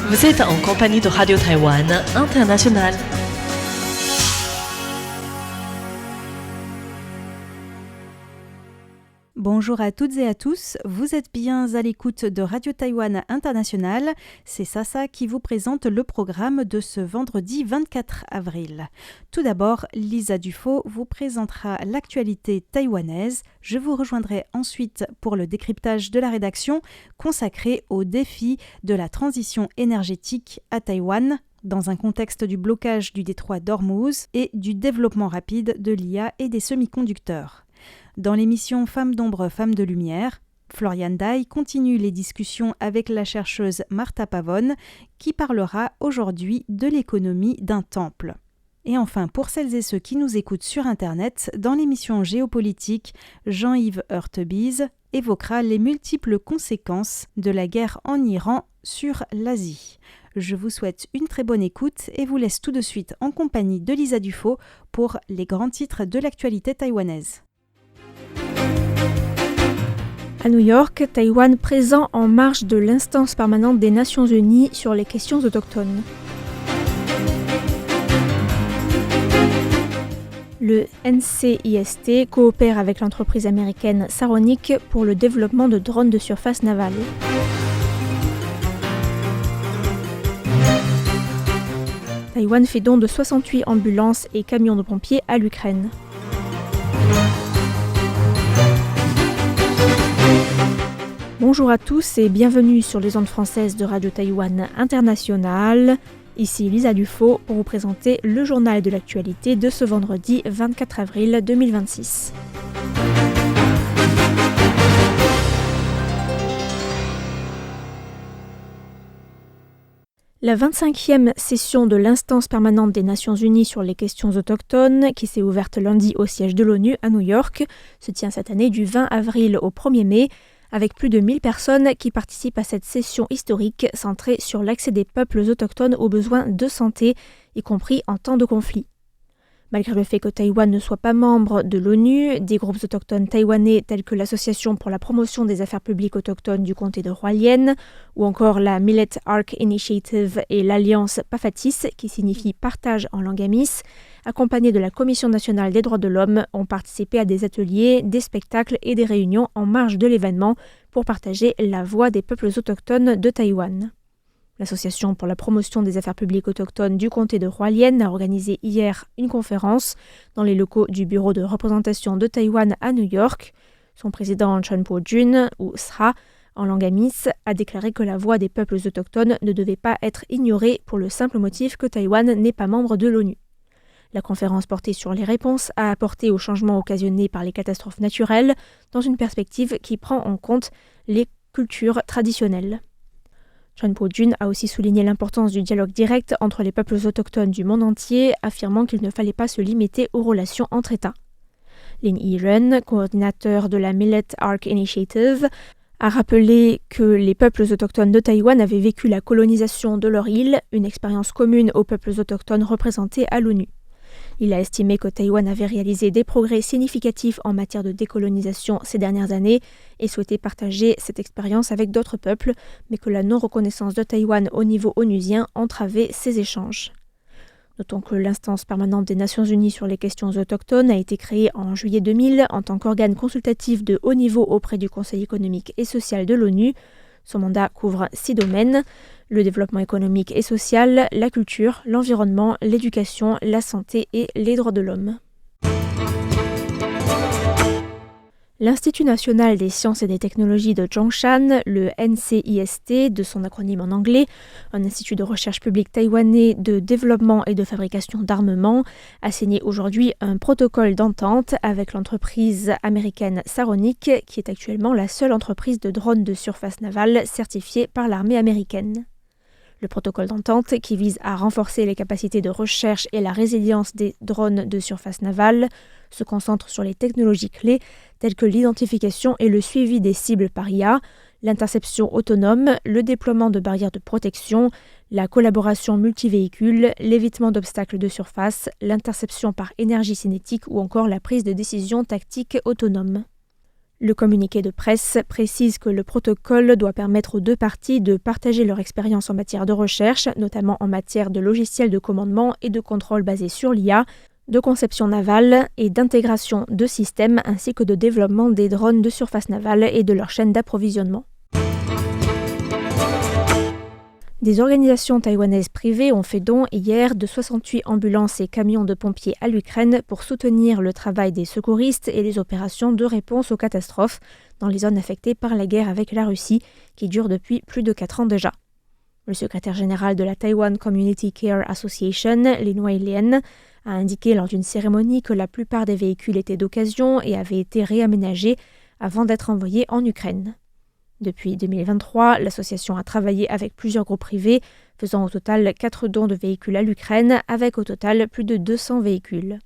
Vous êtes en compagnie de Radio Taïwan International. Bonjour à toutes et à tous, vous êtes bien à l'écoute de Radio Taïwan International. C'est Sasa qui vous présente le programme de ce vendredi 24 avril. Tout d'abord, Lisa Dufaux vous présentera l'actualité taïwanaise. Je vous rejoindrai ensuite pour le décryptage de la rédaction consacré aux défis de la transition énergétique à Taïwan, dans un contexte du blocage du détroit d'Ormuz et du développement rapide de l'IA et des semi-conducteurs. Dans l'émission Femmes d'ombre, Femmes de lumière, Florian Dai continue les discussions avec la chercheuse Martha Pavone qui parlera aujourd'hui de l'économie d'un temple. Et enfin, pour celles et ceux qui nous écoutent sur Internet, dans l'émission Géopolitique, Jean-Yves Heurtebise évoquera les multiples conséquences de la guerre en Iran sur l'Asie. Je vous souhaite une très bonne écoute et vous laisse tout de suite en compagnie de Lisa Dufaux pour les grands titres de l'actualité taïwanaise. À New York, Taïwan présent en marge de l'instance permanente des Nations Unies sur les questions autochtones. Le NCIST coopère avec l'entreprise américaine Saronic pour le développement de drones de surface navale. Taïwan fait don de 68 ambulances et camions de pompiers à l'Ukraine. Bonjour à tous et bienvenue sur les ondes françaises de Radio Taïwan International. Ici Lisa Dufaux pour vous présenter le journal de l'actualité de ce vendredi 24 avril 2026. La 25e session de l'instance permanente des Nations Unies sur les questions autochtones, qui s'est ouverte lundi au siège de l'ONU à New York, se tient cette année du 20 avril au 1er mai, avec plus de 1000 personnes qui participent à cette session historique centrée sur l'accès des peuples autochtones aux besoins de santé, y compris en temps de conflit. Malgré le fait que Taïwan ne soit pas membre de l'ONU, des groupes autochtones taïwanais tels que l'Association pour la promotion des affaires publiques autochtones du comté de Hualien, ou encore la Millet Arc Initiative et l'Alliance Pafatis, qui signifie partage en langue amis, accompagnés de la Commission nationale des droits de l'homme, ont participé à des ateliers, des spectacles et des réunions en marge de l'événement pour partager la voix des peuples autochtones de Taïwan. L'Association pour la promotion des affaires publiques autochtones du comté de Hualien a organisé hier une conférence dans les locaux du bureau de représentation de Taïwan à New York. Son président Chan Po-jun, ou SRA, en langue amis, a déclaré que la voix des peuples autochtones ne devait pas être ignorée pour le simple motif que Taïwan n'est pas membre de l'ONU. La conférence portait sur les réponses à apporter aux changements occasionnés par les catastrophes naturelles dans une perspective qui prend en compte les cultures traditionnelles. Chan Po-jun a aussi souligné l'importance du dialogue direct entre les peuples autochtones du monde entier, affirmant qu'il ne fallait pas se limiter aux relations entre États. Lin Yi-ren, coordinateur de la Millet Arc Initiative, a rappelé que les peuples autochtones de Taïwan avaient vécu la colonisation de leur île, une expérience commune aux peuples autochtones représentés à l'ONU. Il a estimé que Taïwan avait réalisé des progrès significatifs en matière de décolonisation ces dernières années et souhaitait partager cette expérience avec d'autres peuples, mais que la non-reconnaissance de Taïwan au niveau onusien entravait ces échanges. Notons que l'instance permanente des Nations Unies sur les questions autochtones a été créée en juillet 2000 en tant qu'organe consultatif de haut niveau auprès du Conseil économique et social de l'ONU. Son mandat couvre 6 domaines: le développement économique et social, la culture, l'environnement, l'éducation, la santé et les droits de l'homme. L'Institut national des sciences et des technologies de Zhongshan, le NCIST de son acronyme en anglais, un institut de recherche publique taïwanais de développement et de fabrication d'armements, a signé aujourd'hui un protocole d'entente avec l'entreprise américaine Saronic, qui est actuellement la seule entreprise de drones de surface navale certifiée par l'armée américaine. Le protocole d'entente, qui vise à renforcer les capacités de recherche et la résilience des drones de surface navale, se concentre sur les technologies clés telles que l'identification et le suivi des cibles par IA, l'interception autonome, le déploiement de barrières de protection, la collaboration multivéhicule, l'évitement d'obstacles de surface, l'interception par énergie cinétique ou encore la prise de décision tactique autonome. Le communiqué de presse précise que le protocole doit permettre aux deux parties de partager leur expérience en matière de recherche, notamment en matière de logiciels de commandement et de contrôle basés sur l'IA, de conception navale et d'intégration de systèmes ainsi que de développement des drones de surface navale et de leur chaîne d'approvisionnement. Des organisations taïwanaises privées ont fait don hier de 68 ambulances et camions de pompiers à l'Ukraine pour soutenir le travail des secouristes et les opérations de réponse aux catastrophes dans les zones affectées par la guerre avec la Russie, qui dure depuis plus de 4 ans déjà. Le secrétaire général de la Taiwan Community Care Association, Lin Wei-Lien, a indiqué lors d'une cérémonie que la plupart des véhicules étaient d'occasion et avaient été réaménagés avant d'être envoyés en Ukraine. Depuis 2023, l'association a travaillé avec plusieurs groupes privés, faisant au total 4 dons de véhicules à l'Ukraine, avec au total plus de 200 véhicules.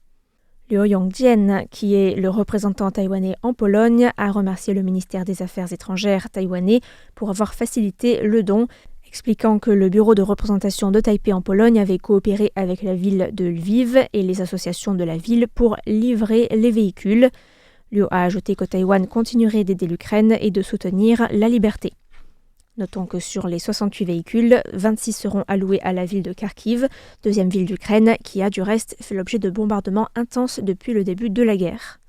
Liu Yongjian, qui est le représentant taïwanais en Pologne, a remercié le ministère des Affaires étrangères taïwanais pour avoir facilité le don, expliquant que le bureau de représentation de Taipei en Pologne avait coopéré avec la ville de Lviv et les associations de la ville pour livrer les véhicules. Liu a ajouté que Taïwan continuerait d'aider l'Ukraine et de soutenir la liberté. Notons que sur les 68 véhicules, 26 seront alloués à la ville de Kharkiv, deuxième ville d'Ukraine, qui a du reste fait l'objet de bombardements intenses depuis le début de la guerre.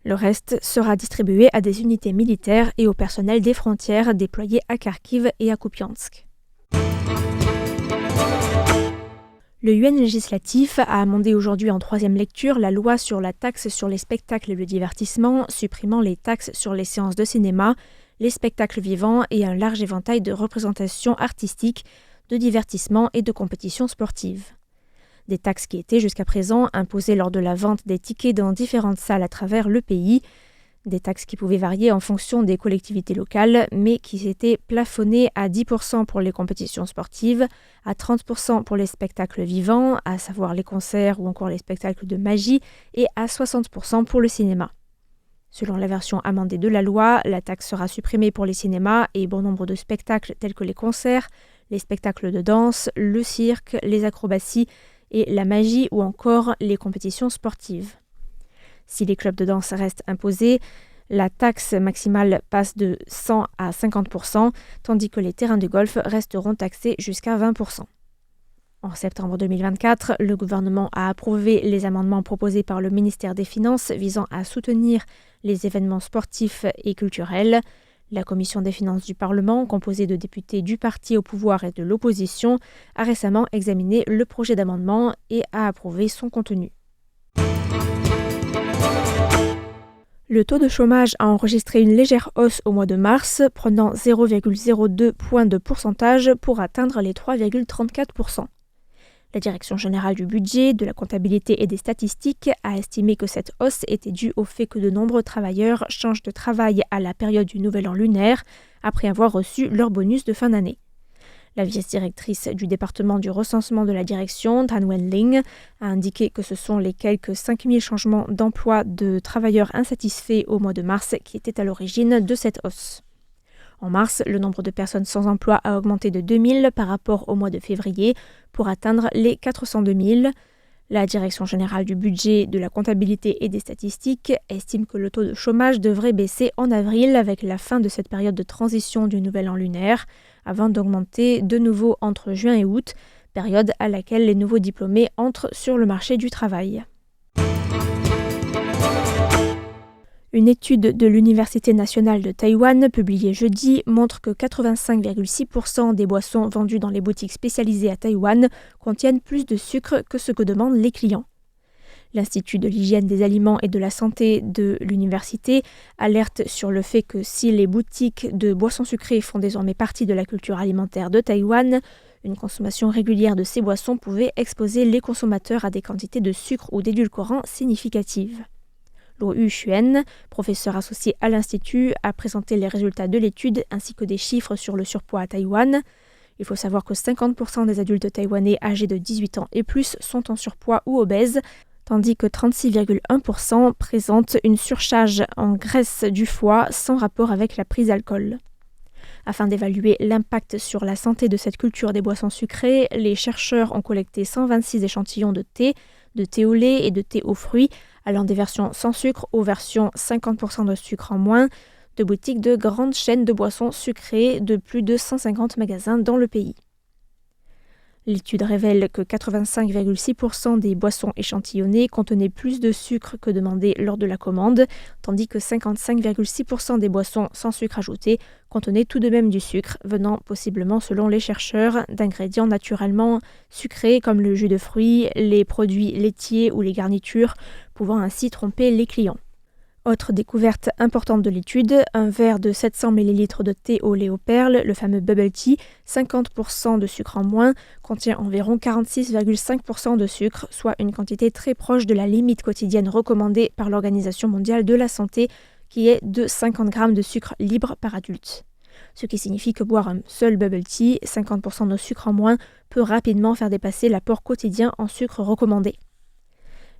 Le reste sera distribué à des unités militaires et au personnel des frontières déployés à Kharkiv et à Kupiansk. Le Yuan législatif a amendé aujourd'hui en 3e lecture la loi sur la taxe sur les spectacles et le divertissement, supprimant les taxes sur les séances de cinéma, les spectacles vivants et un large éventail de représentations artistiques, de divertissement et de compétitions sportives. Des taxes qui étaient jusqu'à présent imposées lors de la vente des tickets dans différentes salles à travers le pays, des taxes qui pouvaient varier en fonction des collectivités locales, mais qui étaient plafonnées à 10% pour les compétitions sportives, à 30% pour les spectacles vivants, à savoir les concerts ou encore les spectacles de magie, et à 60% pour le cinéma. Selon la version amendée de la loi, la taxe sera supprimée pour les cinémas et bon nombre de spectacles tels que les concerts, les spectacles de danse, le cirque, les acrobaties et la magie ou encore les compétitions sportives. Si les clubs de danse restent imposés, la taxe maximale passe de 100 à 50%, tandis que les terrains de golf resteront taxés jusqu'à 20%. En septembre 2024, le gouvernement a approuvé les amendements proposés par le ministère des Finances visant à soutenir les événements sportifs et culturels. La commission des finances du Parlement, composée de députés du parti au pouvoir et de l'opposition, a récemment examiné le projet d'amendement et a approuvé son contenu. Le taux de chômage a enregistré une légère hausse au mois de mars, prenant 0,02 points de pourcentage pour atteindre les 3,34%. La Direction générale du budget, de la comptabilité et des statistiques a estimé que cette hausse était due au fait que de nombreux travailleurs changent de travail à la période du Nouvel An lunaire, après avoir reçu leur bonus de fin d'année. La vice-directrice du département du recensement de la direction, Tan Wenling, a indiqué que ce sont les quelques 5000 changements d'emploi de travailleurs insatisfaits au mois de mars qui étaient à l'origine de cette hausse. En mars, le nombre de personnes sans emploi a augmenté de 2000 par rapport au mois de février pour atteindre les 402 000. La Direction générale du budget, de la comptabilité et des statistiques estime que le taux de chômage devrait baisser en avril avec la fin de cette période de transition du Nouvel An lunaire, avant d'augmenter de nouveau entre juin et août, période à laquelle les nouveaux diplômés entrent sur le marché du travail. Une étude de l'Université nationale de Taïwan, publiée jeudi, montre que 85,6% des boissons vendues dans les boutiques spécialisées à Taïwan contiennent plus de sucre que ce que demandent les clients. L'Institut de l'hygiène des aliments et de la santé de l'université alerte sur le fait que si les boutiques de boissons sucrées font désormais partie de la culture alimentaire de Taïwan, une consommation régulière de ces boissons pouvait exposer les consommateurs à des quantités de sucre ou d'édulcorants significatives. Luo Yuxuan, professeur associé à l'Institut, a présenté les résultats de l'étude ainsi que des chiffres sur le surpoids à Taïwan. Il faut savoir que 50% des adultes taïwanais âgés de 18 ans et plus sont en surpoids ou obèses, tandis que 36,1% présentent une surcharge en graisse du foie sans rapport avec la prise d'alcool. Afin d'évaluer l'impact sur la santé de cette culture des boissons sucrées, les chercheurs ont collecté 126 échantillons de thé au lait et de thé aux fruits allant des versions sans sucre aux versions 50% de sucre en moins, de boutiques de grandes chaînes de boissons sucrées de plus de 150 magasins dans le pays. L'étude révèle que 85,6% des boissons échantillonnées contenaient plus de sucre que demandé lors de la commande, tandis que 55,6% des boissons sans sucre ajouté contenaient tout de même du sucre, venant possiblement, selon les chercheurs, d'ingrédients naturellement sucrés comme le jus de fruits, les produits laitiers ou les garnitures, pouvant ainsi tromper les clients. Autre découverte importante de l'étude, un verre de 700 ml de thé au lait aux perles, le fameux bubble tea, 50% de sucre en moins, contient environ 46,5% de sucre, soit une quantité très proche de la limite quotidienne recommandée par l'Organisation mondiale de la santé, qui est de 50 g de sucre libre par adulte. Ce qui signifie que boire un seul bubble tea, 50% de sucre en moins, peut rapidement faire dépasser l'apport quotidien en sucre recommandé.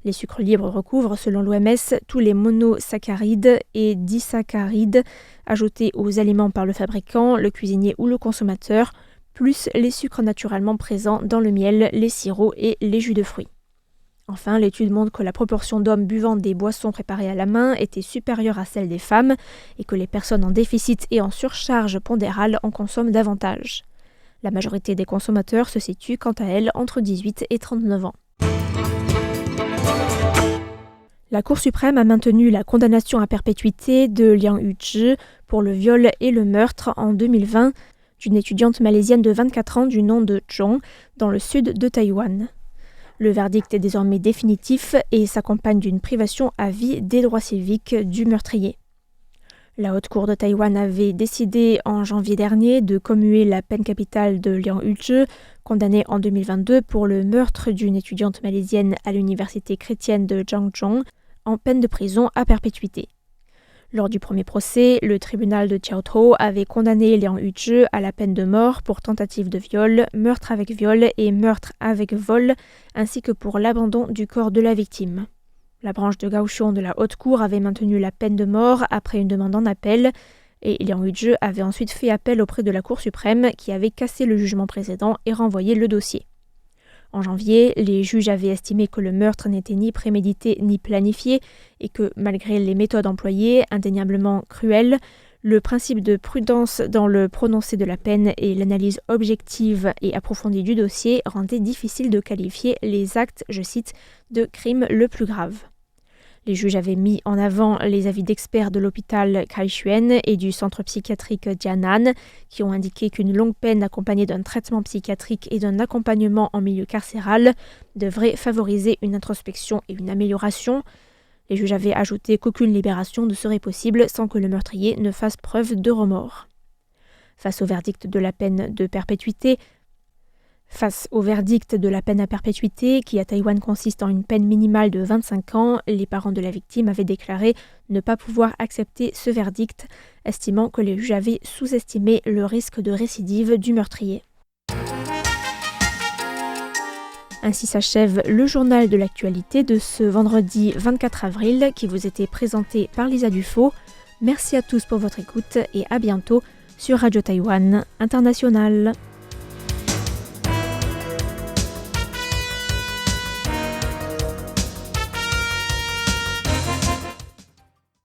Les sucres libres recouvrent, selon l'OMS, tous les monosaccharides et disaccharides ajoutés aux aliments par le fabricant, le cuisinier ou le consommateur, plus les sucres naturellement présents dans le miel, les sirops et les jus de fruits. Enfin, l'étude montre que la proportion d'hommes buvant des boissons préparées à la main était supérieure à celle des femmes et que les personnes en déficit et en surcharge pondérale en consomment davantage. La majorité des consommateurs se situe quant à elle entre 18 et 39 ans. La Cour suprême a maintenu la condamnation à perpétuité de Liang Yuzhi pour le viol et le meurtre en 2020 d'une étudiante malaisienne de 24 ans du nom de Zhong dans le sud de Taïwan. Le verdict est désormais définitif et s'accompagne d'une privation à vie des droits civiques du meurtrier. La Haute Cour de Taïwan avait décidé en janvier dernier de commuer la peine capitale de Liang Yuzhi, condamnée en 2022 pour le meurtre d'une étudiante malaisienne à l'université chrétienne de Zhangzhou, en peine de prison à perpétuité. Lors du premier procès, le tribunal de Jiaotou avait condamné Liang Yuzhi à la peine de mort pour tentative de viol, meurtre avec viol et meurtre avec vol, ainsi que pour l'abandon du corps de la victime. La branche de Kaohsiung de la Haute Cour avait maintenu la peine de mort après une demande en appel, et Liang Yuzhi avait ensuite fait appel auprès de la Cour suprême qui avait cassé le jugement précédent et renvoyé le dossier. En janvier, les juges avaient estimé que le meurtre n'était ni prémédité ni planifié et que, malgré les méthodes employées, indéniablement cruelles, le principe de prudence dans le prononcé de la peine et l'analyse objective et approfondie du dossier rendaient difficile de qualifier les actes, je cite, de crime le plus grave. Les juges avaient mis en avant les avis d'experts de l'hôpital Kaixuan et du centre psychiatrique Jianan, qui ont indiqué qu'une longue peine accompagnée d'un traitement psychiatrique et d'un accompagnement en milieu carcéral devrait favoriser une introspection et une amélioration. Les juges avaient ajouté qu'aucune libération ne serait possible sans que le meurtrier ne fasse preuve de remords. Face au verdict de la peine à perpétuité, qui à Taïwan consiste en une peine minimale de 25 ans, les parents de la victime avaient déclaré ne pas pouvoir accepter ce verdict, estimant que les juges avaient sous-estimé le risque de récidive du meurtrier. Ainsi s'achève le journal de l'actualité de ce vendredi 24 avril qui vous était présenté par Lisa Dufaux. Merci à tous pour votre écoute et à bientôt sur Radio Taïwan International.